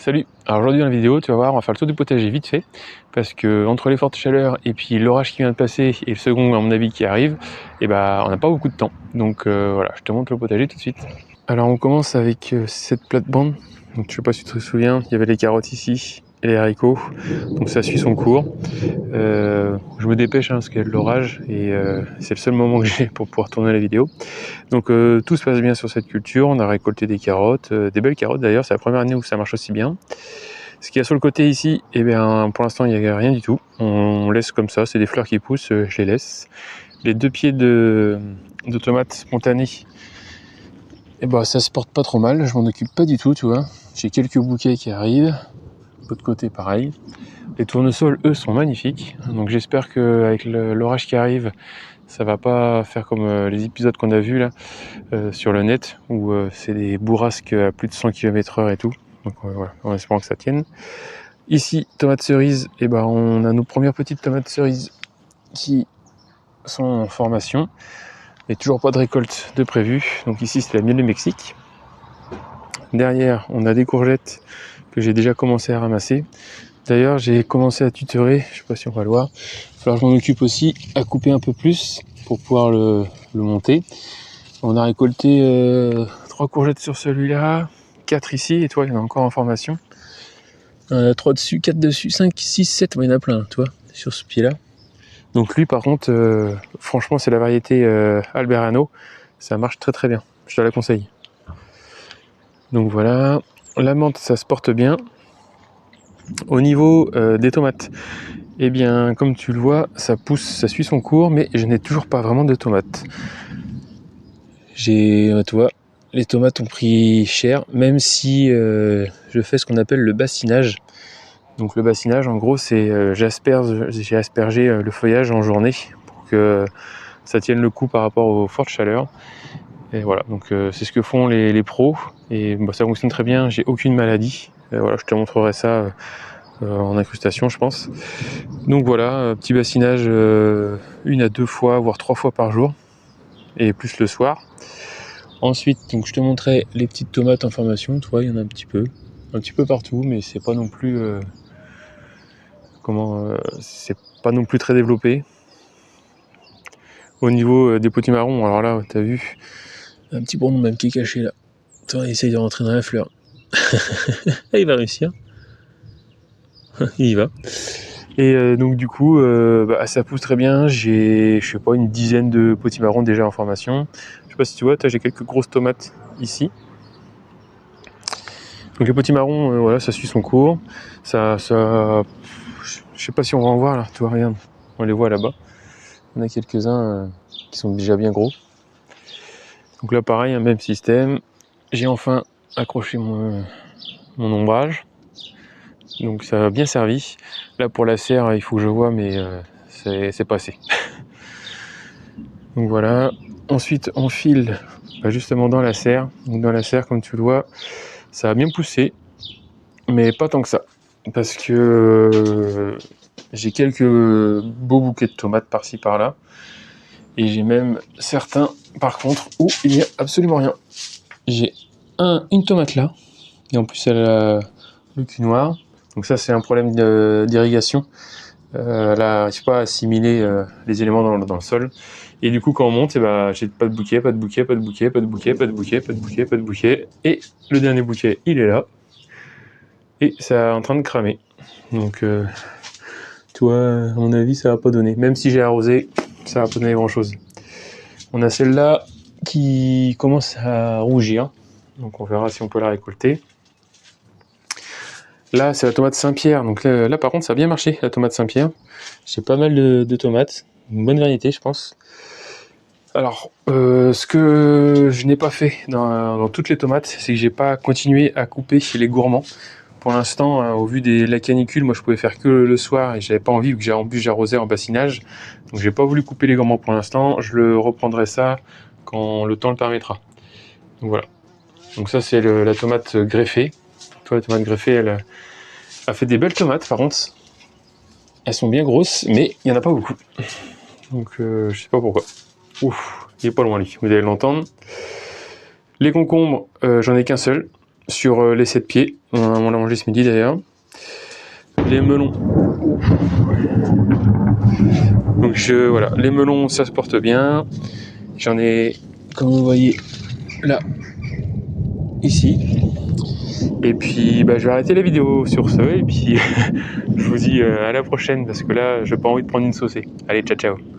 Salut. Alors aujourd'hui dans la vidéo, tu vas voir, on va faire le tour du potager vite fait, parce que entre les fortes chaleurs et puis l'orage qui vient de passer et le second à mon avis qui arrive, et on n'a pas beaucoup de temps. Donc voilà, je te montre le potager tout de suite. Alors on commence avec cette plate-bande. Donc je sais pas si tu te souviens, il y avait les carottes ici et les haricots. Donc ça suit son cours. Je me dépêche parce qu'il y a de l'orage et c'est le seul moment que j'ai pour pouvoir tourner la vidéo. Donc tout se passe bien sur cette culture, on a récolté des carottes, des belles carottes d'ailleurs, c'est la première année où ça marche aussi bien. Ce qu'il y a sur le côté ici, pour l'instant il n'y a rien du tout, on laisse comme ça, c'est des fleurs qui poussent, je les laisse. Les deux pieds de tomates spontanées, ça se porte pas trop mal, je m'en occupe pas du tout, tu vois. J'ai quelques bouquets qui arrivent, de l'autre côté pareil. Les tournesols, eux, sont magnifiques, donc j'espère qu'avec l'orage qui arrive, ça va pas faire comme les épisodes qu'on a vus là sur le net où c'est des bourrasques à plus de 100 km/h et tout. Donc voilà, en espérant que ça tienne. Ici, tomates cerises, on a nos premières petites tomates cerises qui sont en formation. Et toujours pas de récolte de prévu. Donc ici, c'est la miel du Mexique. Derrière, on a des courgettes que j'ai déjà commencé à ramasser. D'ailleurs, j'ai commencé à tutorer, je sais pas si on va le voir. Il va falloir que je m'en occupe aussi à couper un peu plus pour pouvoir le monter. On a récolté 3 courgettes sur celui-là, 4 ici, et toi, il y en a encore en formation. On en a 3 dessus, 4 dessus, 5, 6, 7, il y en a plein, toi, sur ce pied-là. Donc lui, par contre, franchement, c'est la variété Alberano. Ça marche très très bien, je te la conseille. Donc voilà, la menthe, ça se porte bien. Au niveau des tomates, comme tu le vois, ça pousse, ça suit son cours, mais je n'ai toujours pas vraiment de tomates. Tu vois, les tomates ont pris cher, même si je fais ce qu'on appelle le bassinage. Donc le bassinage, en gros, c'est j'ai aspergé le feuillage en journée pour que ça tienne le coup par rapport aux fortes chaleurs. Et voilà, donc c'est ce que font les pros, et ça fonctionne très bien, j'ai aucune maladie. Voilà, je te montrerai ça en incrustation, je pense. Donc voilà, petit bassinage 1 à 2 fois, voire 3 fois par jour, et plus le soir. Ensuite, donc je te montrais les petites tomates en formation, tu vois, il y en a un petit peu partout, mais c'est pas non plus c'est pas non plus très développé. Au niveau des potimarrons, alors là, t'as vu, un petit bourdon même qui est caché là. Attends, il essaye de rentrer dans la fleur. Il va réussir. Il y va. Et donc du coup, ça pousse très bien. J'ai, je sais pas, une dizaine de potimarrons déjà en formation. Je sais pas si tu vois, j'ai quelques grosses tomates ici. Donc les potimarrons, voilà, ça suit son cours. Je sais pas si on va en voir là. Tu vois, regarde, on les voit là-bas. On a quelques-uns qui sont déjà bien gros. Donc là, pareil, un même système. J'ai enfin accroché mon ombrage. Donc ça a bien servi. Là pour la serre, il faut que je vois, mais c'est passé. Donc voilà. Ensuite on file justement dans la serre. Donc dans la serre, comme tu le vois, ça a bien poussé, mais pas tant que ça. Parce que j'ai quelques beaux bouquets de tomates par-ci par-là. Et j'ai même certains par contre où il n'y a absolument rien. J'ai une tomate là, et en plus elle a le cul noir. Donc ça c'est un problème d'irrigation. Elle n'arrive pas à assimiler les éléments dans le sol. Et du coup quand on monte, j'ai pas de bouquet, pas de bouquet, pas de bouquet, pas de bouquet, pas de bouquet, pas de bouquet, pas de bouquet. Et le dernier bouquet, il est là. Et ça est en train de cramer. Donc tu vois, à mon avis, ça va pas donner. Même si j'ai arrosé, ça va pas donner grand chose. On a celle-là qui commence à rougir. Donc on verra si on peut la récolter. Là, c'est la tomate Saint-Pierre. Donc là, par contre, ça a bien marché, la tomate Saint-Pierre. J'ai pas mal de tomates. Une bonne variété, je pense. Alors, ce que je n'ai pas fait dans toutes les tomates, c'est que j'ai pas continué à couper chez les gourmands. Pour l'instant, au vu de la canicule, moi je pouvais faire que le soir et j'avais pas envie, vu que en plus j'arrosais en bassinage. Donc j'ai pas voulu couper les gourmands pour l'instant. Je le reprendrai ça quand le temps le permettra. Donc voilà. Donc ça c'est la tomate greffée. Toi, la tomate greffée, elle a fait des belles tomates par contre. Elles sont bien grosses, mais il n'y en a pas beaucoup. Donc je sais pas pourquoi. Ouf, il est pas loin lui, vous allez l'entendre. Les concombres, j'en ai qu'un seul. sur les 7 pieds. On l'a mangé ce midi d'ailleurs. Les melons. Donc voilà, les melons ça se porte bien. J'en ai, comme vous voyez, là, ici. Et puis je vais arrêter la vidéo sur ce, et puis je vous dis à la prochaine, parce que là j'ai pas envie de prendre une saucée. Allez, ciao ciao.